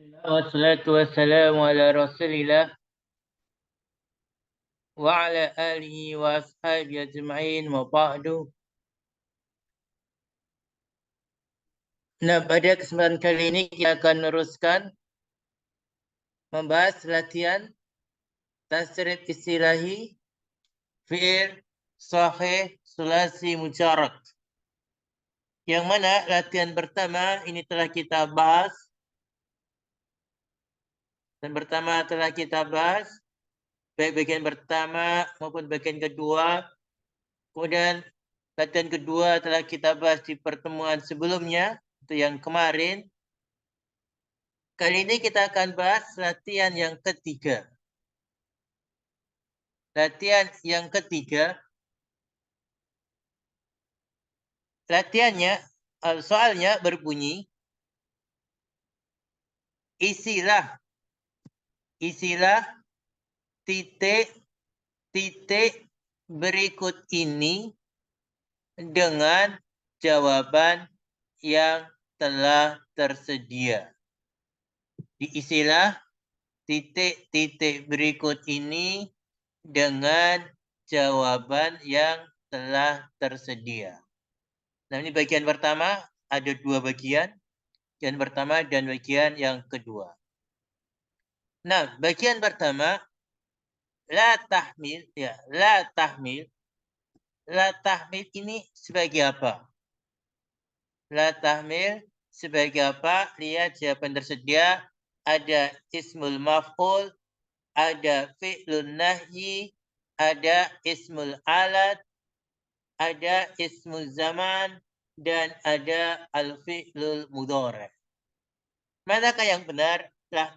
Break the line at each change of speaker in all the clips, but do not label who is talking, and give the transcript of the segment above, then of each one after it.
Wassalatu wassalamu ala rasulillah wa ala alihi wa ashabihi ajma'in wa ba'du. Nah, pada kesempatan kali ini kita akan meneruskan membahas latihan tasrif istilahi fi'il sahih sulasi mujarrad. Yang mana latihan pertama ini telah kita bahas baik bagian pertama maupun bagian kedua. Kemudian latihan kedua telah kita bahas di pertemuan sebelumnya, itu yang kemarin. Kali ini kita akan bahas latihan yang ketiga. Latihan yang ketiga, soalnya berbunyi, isilah titik berikut ini dengan jawaban yang telah tersedia. Diisilah titik-titik berikut ini dengan jawaban yang telah tersedia. Nah, ini bagian pertama, ada dua bagian. Bagian pertama dan bagian yang kedua. Nah, bagian pertama, la tahmil ini sebagai apa? La tahmil sebagai apa? Lihat jawaban tersedia. Ada ismul maf'ul, ada fi'lun nahyi, ada ismul alat, ada ismul zaman, dan ada al-fi'lul mudhari'. Manakah yang benar? La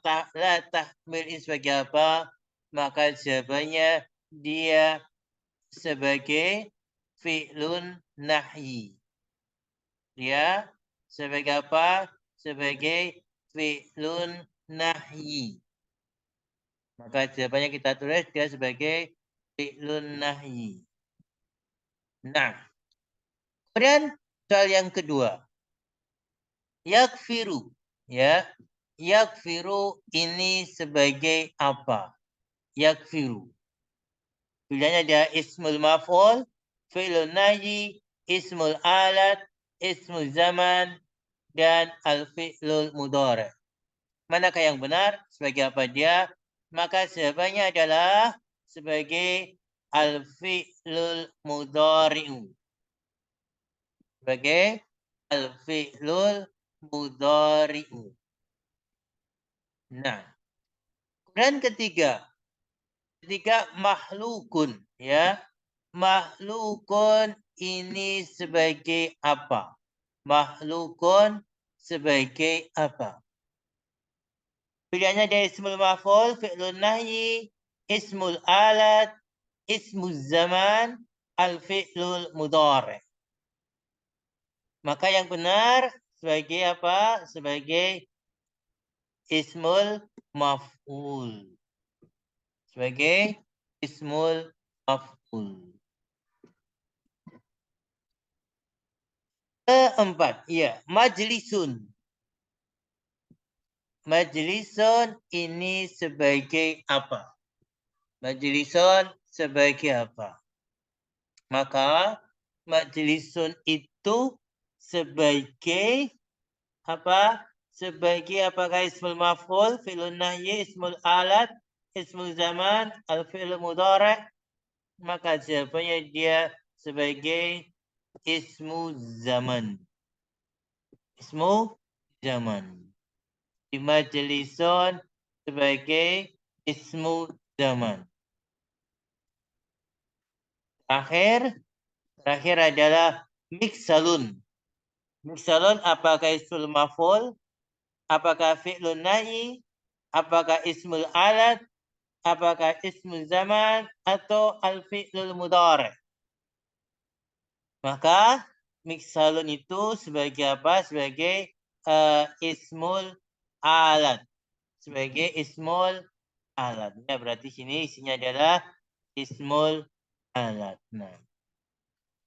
tahmil ini sebagai apa? Maka jawabannya dia sebagai fi'lun nahyi. Dia sebagai apa? Sebagai fi'lun nahyi. Maka jawabannya kita tulis dia sebagai fi'lun nahyi. Nah, kemudian soal yang kedua. Yakfiru. Ya, yakfiru ini sebagai apa? Yakfiru. Pilihannya ada ismul maf'ul, fi'lun nahyi, ismul alat, ismul zaman, dan al-fi'lul mudhari'. Manakah yang benar? Sebagai apa dia? Maka jawabannya adalah sebagai al-fi'lul mudhari'u. Sebagai al-fi'lul mudhari'u. Nah, kemudian ketiga makhlukun, ya. Makhlukun ini sebagai apa? Makhlukun sebagai apa? Pilihannya dari ismul maf'ul, fi'lun nahyi, ismul alat, ismul zaman, al-fi'lul mudhari'. Maka yang benar sebagai apa? Sebagai ismul maf'ul. Sebagai ismul maf'ul. Keempat, ya, majlisun. Majlisun ini sebagai apa? Majlisun sebagai apa? Maka majlisun itu sebagai apa? Sebagai apakah ismul maf'ul, fi'lun nahyi, ismul alat, ismul zaman, al-fi'lul mudhari'? Maka jawabannya dia sebagai ismu zaman. Ismu zaman. Di majlisun sebagai ismu zaman. Terakhir adalah miksalun. Miksalun apakah ismul maf'ul? Apakah fi'lun nahyi? Apakah ismul alat? Apakah ismul zaman? Atau al-fi'lul mudhari'? Maka miksalun itu sebagai apa? Sebagai ismul alat. Sebagai ismul alat. Ya, berarti sini isinya adalah ismul alat. Nah,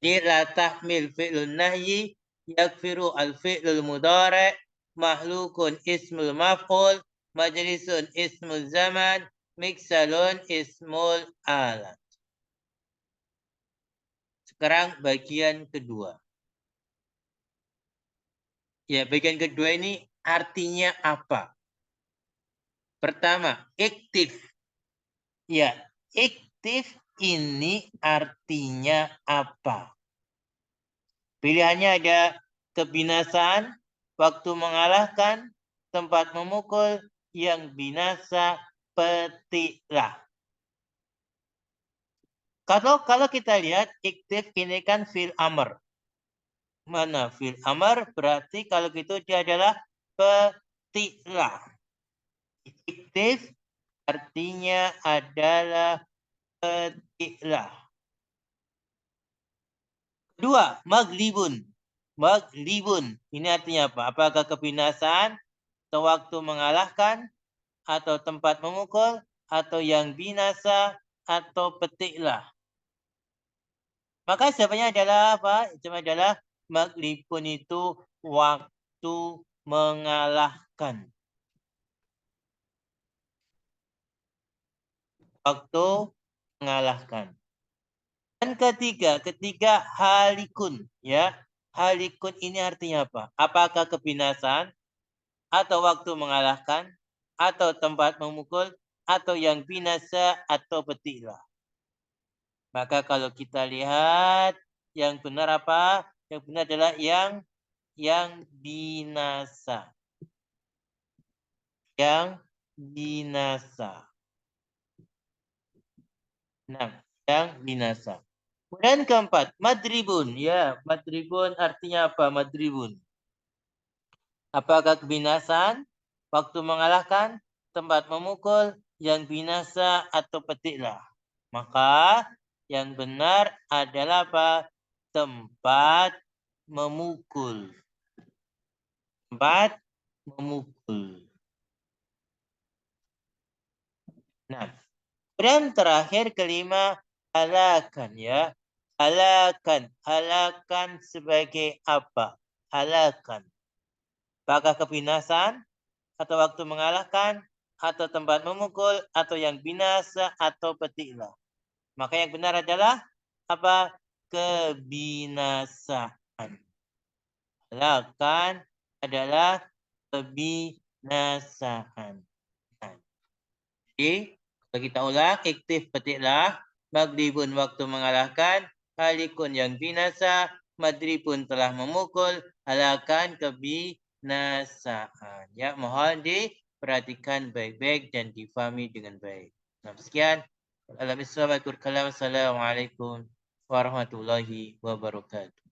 di la tahmil fi'lun nahyi yakfiru al-fi'lul mudhari' mahlukun ismul maf'ul majlisun ismul zaman, miksalun ismul alat. Sekarang bagian kedua. Ya, bagian kedua ini artinya apa? Pertama, iktif. Ya, iktif ini artinya apa? Pilihannya ada kebinasaan, waktu mengalahkan, tempat memukul, yang binasa, petiklah. Kalau kita lihat iktif ini kan fil amr. Mana fil amr berarti kalau gitu dia adalah petiklah. Iktif artinya adalah petiklah. Kedua, maglibun. Maglibun. Ini artinya apa? Apakah kebinasaan atau waktu mengalahkan atau tempat memukul atau yang binasa atau petiklah. Maka jawabannya adalah apa? Jawabannya adalah maglibun itu waktu mengalahkan. Waktu mengalahkan. Dan ketiga halikun, ya. Halikun ini artinya apa? Apakah kebinasaan atau waktu mengalahkan atau tempat memukul atau yang binasa atau petiklah. Maka kalau kita lihat yang benar apa? Yang benar adalah yang binasa. Yang binasa. Nah, yang binasa. Kemudian keempat, madribun. Ya, madribun artinya apa? Madribun. Apakah kebinasaan, waktu mengalahkan, tempat memukul, yang binasa atau petiklah. Maka yang benar adalah apa? Tempat memukul. Tempat memukul. Nah, dan terakhir kelima, halakan ya. Halakan. Halakan sebagai apa? Halakan. Apakah kebinasaan atau waktu mengalahkan atau tempat memukul atau yang binasa atau petiklah. Maka yang benar adalah apa? Kebinasaan. Halakan adalah kebinasaan. Nah, jadi kalau kita ulang, iktif petiklah, maghribun waktu mengalahkan, halikun yang binasa, madribun telah memukul, halakan kebinasaan. Ya, mohon diperhatikan baik-baik dan difahami dengan baik. Nah, sekian. Assalamualaikum warahmatullahi wabarakatuh.